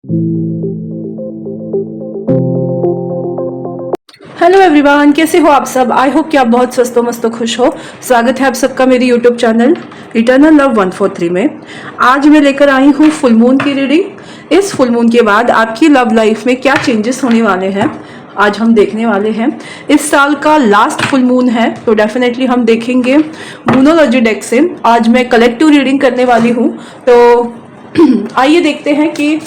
Hello everyone, कैसे हो आप सब। आई होप कि आप बहुत स्वस्थ हो, मस्त हो, खुश हो। स्वागत है आप सबका मेरे यूट्यूब चैनल इटर्नल लव 143 में। आज मैं लेकर आई हूँ फुल मून की रीडिंग। इस फुल मून के बाद आपकी लव लाइफ में क्या चेंजेस होने वाले हैं आज हम देखने वाले हैं। इस साल का लास्ट फुल मून है तो डेफिनेटली हम देखेंगे मूनोलॉजी डेक से। आज मैं कलेक्टिव रीडिंग करने वाली हूँ, तो आइए देखते हैं कि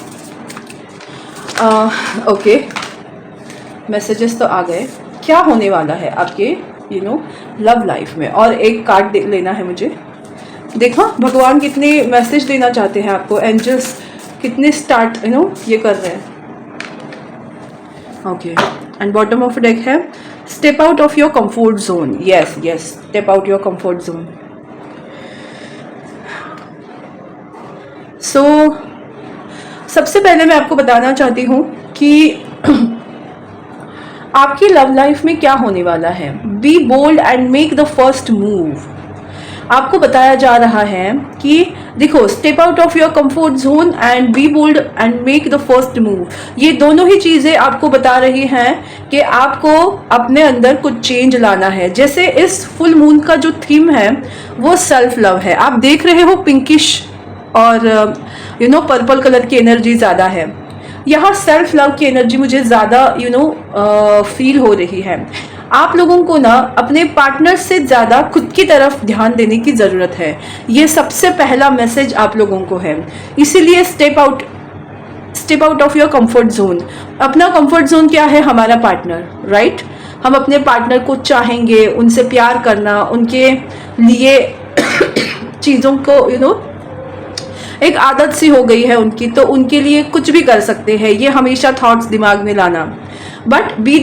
ओके मैसेजेस तो आ गए। क्या होने वाला है आपके लव लाइफ में। और एक कार्ड लेना है मुझे। देखो भगवान कितने मैसेज देना चाहते हैं आपको, एंजल्स कितने स्टार्ट ये कर रहे हैं। Okay, and bottom of deck है step out of your comfort zone. Yes yes, step out your comfort zone. So सबसे पहले मैं आपको बताना चाहती हूँ कि आपकी लव लाइफ में क्या होने वाला है। Be bold and make the first move. आपको बताया जा रहा है कि देखो, step out of your comfort zone and be bold and make the first move, ये दोनों ही चीजें आपको बता रही हैं कि आपको अपने अंदर कुछ चेंज लाना है। जैसे इस फुल मून का जो थीम है वो सेल्फ लव है। आप देख रहे हो पिंकिश और पर्पल कलर की एनर्जी ज्यादा है। यहाँ सेल्फ लव की एनर्जी मुझे ज़्यादा फील हो रही है। आप लोगों को ना अपने पार्टनर से ज़्यादा खुद की तरफ ध्यान देने की ज़रूरत है। ये सबसे पहला मैसेज आप लोगों को है। इसीलिए step out of your comfort zone. अपना कंफर्ट जोन क्या है? हमारा पार्टनर, राइट। हम अपने पार्टनर को चाहेंगे, उनसे प्यार करना, उनके लिए चीज़ों को एक आदत सी हो गई है उनकी, तो उनके लिए कुछ भी कर सकते हैं। ये हमेशा थॉट्स दिमाग में लाना। But be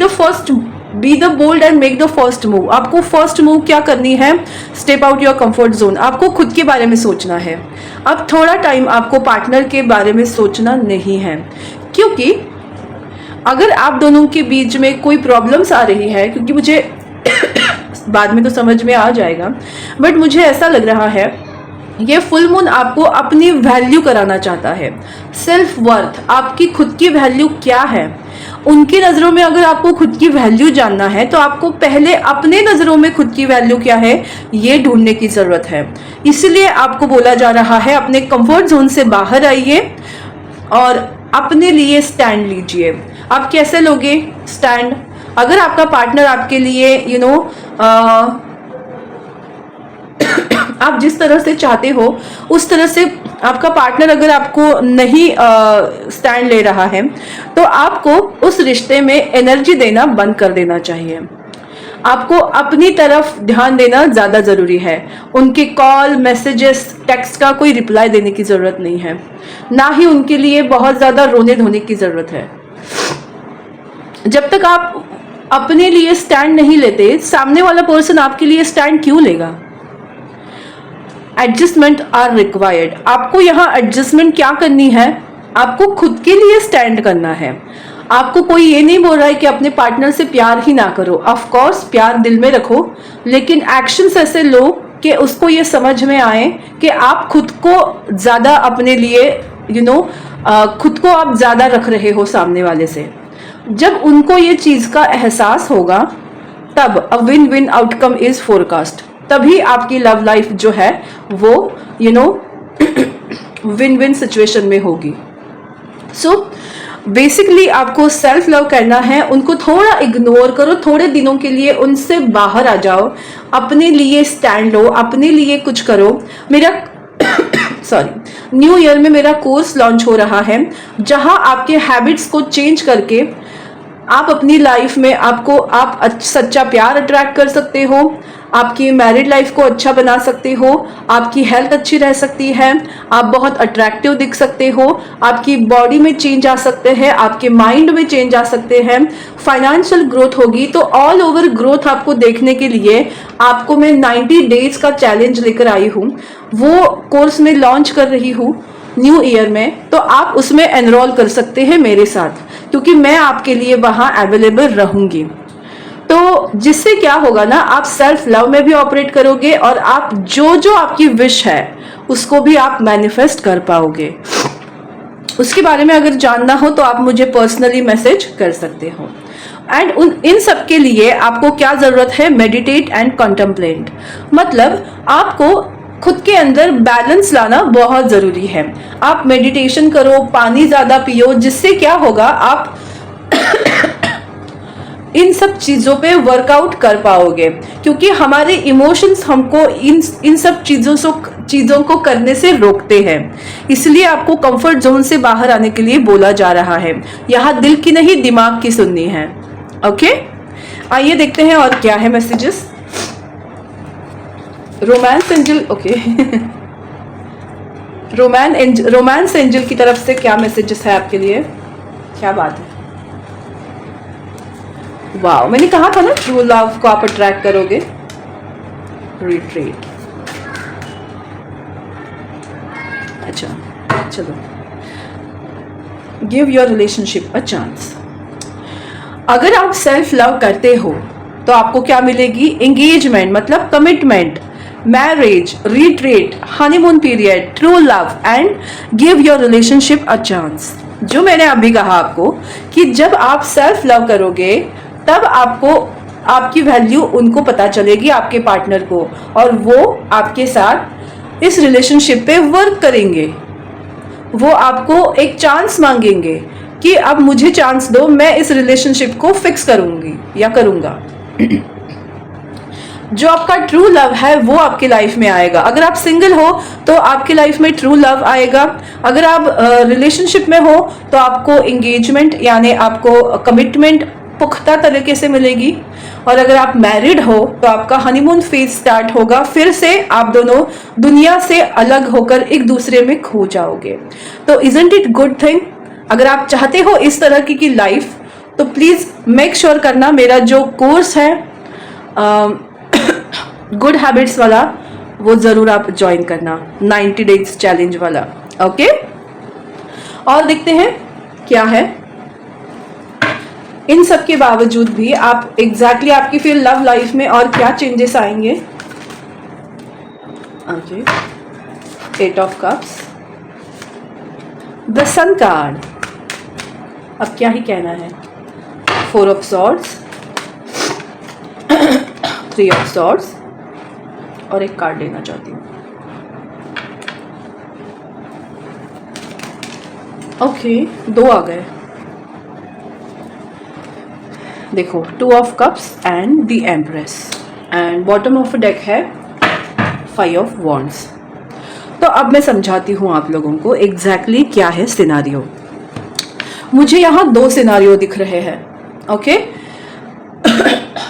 the bold and make the first move. आपको फर्स्ट मूव क्या करनी है? Step out your comfort zone. आपको खुद के बारे में सोचना है। अब थोड़ा टाइम आपको पार्टनर के बारे में सोचना नहीं है, क्योंकि अगर आप दोनों के बीच में कोई प्रॉब्लम्स आ रही है, क्योंकि मुझे बाद में तो समझ में आ जाएगा, बट मुझे ऐसा लग रहा है ये फुल मून आपको अपनी वैल्यू कराना चाहता है। सेल्फ वर्थ, आपकी खुद की वैल्यू क्या है। उनकी नज़रों में अगर आपको खुद की वैल्यू जानना है तो आपको पहले अपने नज़रों में खुद की वैल्यू क्या है ये ढूंढने की ज़रूरत है। इसलिए आपको बोला जा रहा है अपने कंफर्ट जोन से बाहर आइए और अपने लिए स्टैंड लीजिए। आप कैसे लोगे स्टैंड? अगर आपका पार्टनर आपके लिए आप जिस तरह से चाहते हो उस तरह से आपका पार्टनर अगर आपको नहीं स्टैंड ले रहा है, तो आपको उस रिश्ते में एनर्जी देना बंद कर देना चाहिए। आपको अपनी तरफ ध्यान देना ज़्यादा ज़रूरी है। उनके कॉल, मैसेजेस, टेक्स्ट का कोई रिप्लाई देने की ज़रूरत नहीं है, ना ही उनके लिए बहुत ज़्यादा रोने धोने की ज़रूरत है। जब तक आप अपने लिए स्टैंड नहीं लेते, सामने वाला पर्सन आपके लिए स्टैंड क्यों लेगा? Adjustment are required. आपको यहाँ एडजस्टमेंट क्या करनी है? आपको खुद के लिए स्टैंड करना है। आपको कोई ये नहीं बोल रहा है कि अपने पार्टनर से प्यार ही ना करो। ऑफ कोर्स प्यार दिल में रखो, लेकिन एक्शंस ऐसे लो कि उसको ये समझ में आए कि आप खुद को ज़्यादा अपने लिए खुद को आप ज़्यादा रख रहे हो सामने वाले से। जब उनको ये चीज़ का एहसास होगा तब a win win outcome is forecast. तभी आपकी लव लाइफ जो है वो विन विन सिचुएशन में होगी। सो बेसिकली आपको सेल्फ लव करना है। उनको थोड़ा इग्नोर करो, थोड़े दिनों के लिए उनसे बाहर आ जाओ, अपने लिए स्टैंड लो, अपने लिए कुछ करो। मेरा न्यू ईयर में मेरा कोर्स लॉन्च हो रहा है, जहां आपके हैबिट्स को चेंज करके आप अपनी लाइफ में आप सच्चा प्यार अट्रैक्ट कर सकते हो, आपकी मैरिड लाइफ को अच्छा बना सकते हो, आपकी हेल्थ अच्छी रह सकती है, आप बहुत अट्रैक्टिव दिख सकते हो, आपकी बॉडी में चेंज आ सकते हैं, आपके माइंड में चेंज आ सकते हैं, फाइनेंशियल ग्रोथ होगी। तो ऑल ओवर ग्रोथ आपको देखने के लिए आपको मैं 90 डेज का चैलेंज लेकर आई हूँ। वो कोर्स में लॉन्च कर रही हूँ न्यू ईयर में, तो आप उसमें एनरोल कर सकते हैं मेरे साथ, क्योंकि मैं आपके लिए वहाँ अवेलेबल रहूँगी। तो जिससे क्या होगा ना, आप सेल्फ लव में भी ऑपरेट करोगे और आप जो आपकी विश है उसको भी आप मैनिफेस्ट कर पाओगे। उसके बारे में अगर जानना हो तो आप मुझे पर्सनली मैसेज कर सकते हो। एंड इन सब के लिए आपको क्या जरूरत है? Meditate and contemplate. मतलब आपको खुद के अंदर बैलेंस लाना बहुत जरूरी है। आप मेडिटेशन करो, पानी ज्यादा पियो, जिससे क्या होगा, आप इन सब चीजों पे वर्कआउट कर पाओगे, क्योंकि हमारे इमोशंस हमको इन सब चीजों को करने से रोकते हैं। इसलिए आपको कंफर्ट जोन से बाहर आने के लिए बोला जा रहा है। यहाँ दिल की नहीं, दिमाग की सुननी है। ओके, आइए देखते हैं और क्या है messages. Romance angel, okay romance angel की तरफ से क्या मैसेजेस है आपके लिए? क्या बात है, वाह, मैंने कहा था ना ट्रू लव को आप अट्रैक्ट करोगे। रिट्रीट, अच्छा चलो, give your relationship a chance. अगर आप सेल्फ लव करते हो तो आपको क्या मिलेगी? एंगेजमेंट मतलब commitment, marriage, retreat, honeymoon period, true love and give your relationship a chance. जो मैंने अभी कहा आपको कि जब आप सेल्फ लव करोगे तब आपको आपकी वैल्यू उनको पता चलेगी, आपके पार्टनर को, और वो आपके साथ इस रिलेशनशिप पे वर्क करेंगे। वो आपको एक चांस मांगेंगे कि अब मुझे चांस दो, मैं इस रिलेशनशिप को फिक्स करूंगी या करूंगा। जो आपका ट्रू लव है वो आपके लाइफ में आएगा। अगर आप सिंगल हो तो आपके लाइफ में ट्रू लव आएगा। अगर आप रिलेशनशिप में हो तो आपको एंगेजमेंट यानी आपको कमिटमेंट पुख्ता तरीके से मिलेगी। और अगर आप मैरिड हो तो आपका हनीमून फेज स्टार्ट होगा, फिर से आप दोनों दुनिया से अलग होकर एक दूसरे में खो जाओगे। तो इजंट इट गुड थिंग? अगर आप चाहते हो इस तरह की लाइफ तो प्लीज मेक श्योर करना मेरा जो कोर्स है गुड हैबिट्स वाला, वो जरूर आप ज्वाइन करना, 90 डेज चैलेंज वाला। ओके, और देखते हैं क्या है। इन सब के बावजूद भी आप एग्जैक्टली आपकी फिर लव लाइफ में और क्या चेंजेस आएंगे? Okay, 8 of cups, the sun card, अब क्या ही कहना है। 4 ऑफ सॉर्ड्स, 3 ऑफ सॉर्ड्स, और एक कार्ड लेना चाहती हूँ। ओके, 2 आ गए। देखो, 2 of cups and the empress, and bottom of deck है 5 ऑफ वॉन्ड्स। तो अब मैं समझाती हूँ आप लोगों को एग्जैक्टली क्या है सिनारियो। मुझे यहाँ 2 सिनारियो दिख रहे हैं। ओके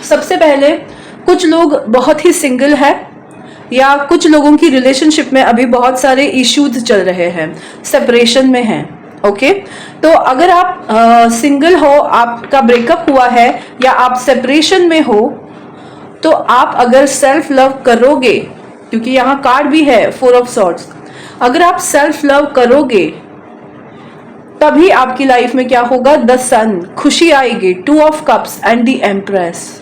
सबसे पहले, कुछ लोग बहुत ही सिंगल है, या कुछ लोगों की रिलेशनशिप में अभी बहुत सारे इश्यूज चल रहे हैं, सेपरेशन में हैं। ओके, तो अगर आप सिंगल हो, आपका ब्रेकअप हुआ है, या आप सेपरेशन में हो, तो आप अगर सेल्फ लव करोगे, क्योंकि यहाँ कार्ड भी है 4 ऑफ सॉर्ड्स, अगर आप सेल्फ लव करोगे तभी आपकी लाइफ में क्या होगा? द सन, खुशी आएगी, 2 of cups and the empress.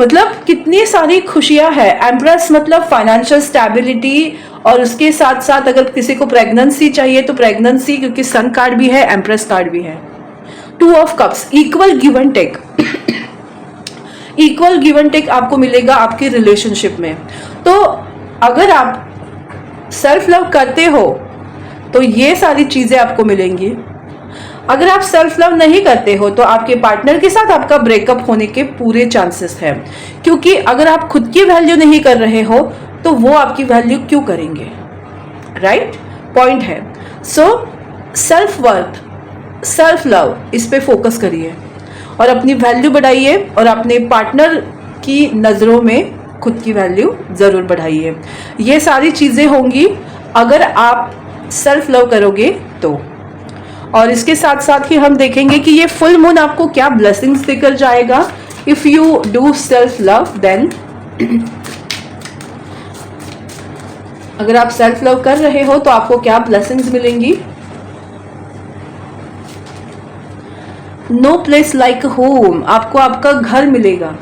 मतलब कितनी सारी खुशियां हैं। एम्प्रेस मतलब फाइनेंशियल स्टेबिलिटी, और उसके साथ साथ अगर किसी को प्रेगनेंसी चाहिए तो प्रेगनेंसी, क्योंकि सन कार्ड भी है, एम्प्रेस कार्ड भी है। 2 of cups, equal give and take, equal give and take आपको मिलेगा आपके रिलेशनशिप में। तो अगर आप सेल्फ लव करते हो तो ये सारी चीजें आपको मिलेंगी। अगर आप सेल्फ लव नहीं करते हो तो आपके पार्टनर के साथ आपका ब्रेकअप होने के पूरे चांसेस हैं, क्योंकि अगर आप खुद की वैल्यू नहीं कर रहे हो तो वो आपकी वैल्यू क्यों करेंगे? राइट, पॉइंट है। So self worth, self love, इस पे फोकस करिए और अपनी वैल्यू बढ़ाइए, और अपने पार्टनर की नज़रों में खुद की वैल्यू ज़रूर बढ़ाइए। ये सारी चीज़ें होंगी अगर आप सेल्फ लव करोगे तो। और इसके साथ साथ ही हम देखेंगे कि ये फुल मून आपको क्या ब्लेसिंग्स देकर जाएगा। If you do self love, then अगर आप सेल्फ लव कर रहे हो तो आपको क्या ब्लेसिंग्स मिलेंगी। नो प्लेस लाइक होम, आपको आपका घर मिलेगा।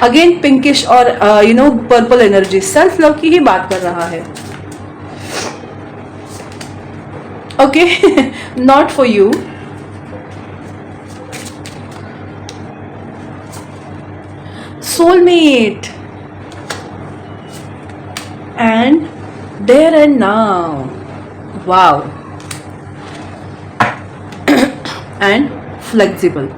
अगेन पिंकिश और पर्पल एनर्जी, सेल्फ लव की ही बात कर रहा है। Okay, not for you. Soulmate. And there and now. Wow. And flexible.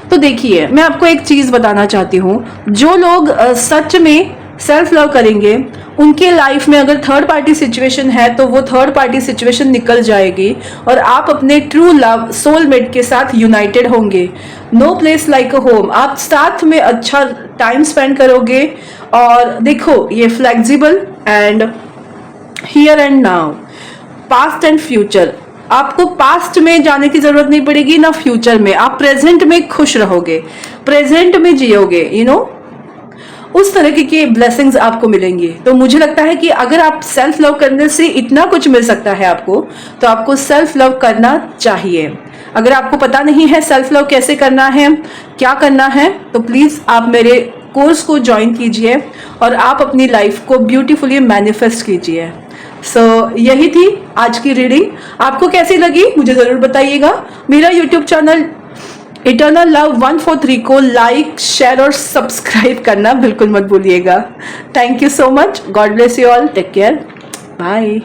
तो देखिए, मैं आपको एक चीज बताना चाहती हूँ, जो लोग सच में सेल्फ लव करेंगे, उनके लाइफ में अगर थर्ड पार्टी सिचुएशन है तो वो थर्ड पार्टी सिचुएशन निकल जाएगी और आप अपने ट्रू लव सोलमेट के साथ यूनाइटेड होंगे. No place like a home. आप साथ में अच्छा टाइम स्पेंड करोगे. और देखो, ये flexible and here and now, past and future. आपको पास्ट में जाने की जरूरत नहीं पड़ेगी ना फ्यूचर में. आप प्रेजेंट में खुश रहोगे, प्रेजेंट में जियोगे. यू नो, उस तरह की ब्लेसिंग्स आपको मिलेंगी. तो मुझे लगता है कि अगर आप सेल्फ लव करने से इतना कुछ मिल सकता है आपको, तो आपको सेल्फ लव करना चाहिए. अगर आपको पता नहीं है सेल्फ लव कैसे करना है, क्या करना है, तो प्लीज आप मेरे कोर्स को ज्वाइन कीजिए और आप अपनी लाइफ को ब्यूटीफुली मैनिफेस्ट कीजिए. यही थी आज की रीडिंग. आपको कैसी लगी मुझे जरूर बताइएगा. मेरा यूट्यूब चैनल इटर्नल लव 143 को लाइक, शेयर और सब्सक्राइब करना बिल्कुल मत भूलिएगा. Thank you so much. God bless you all. Take care. Bye.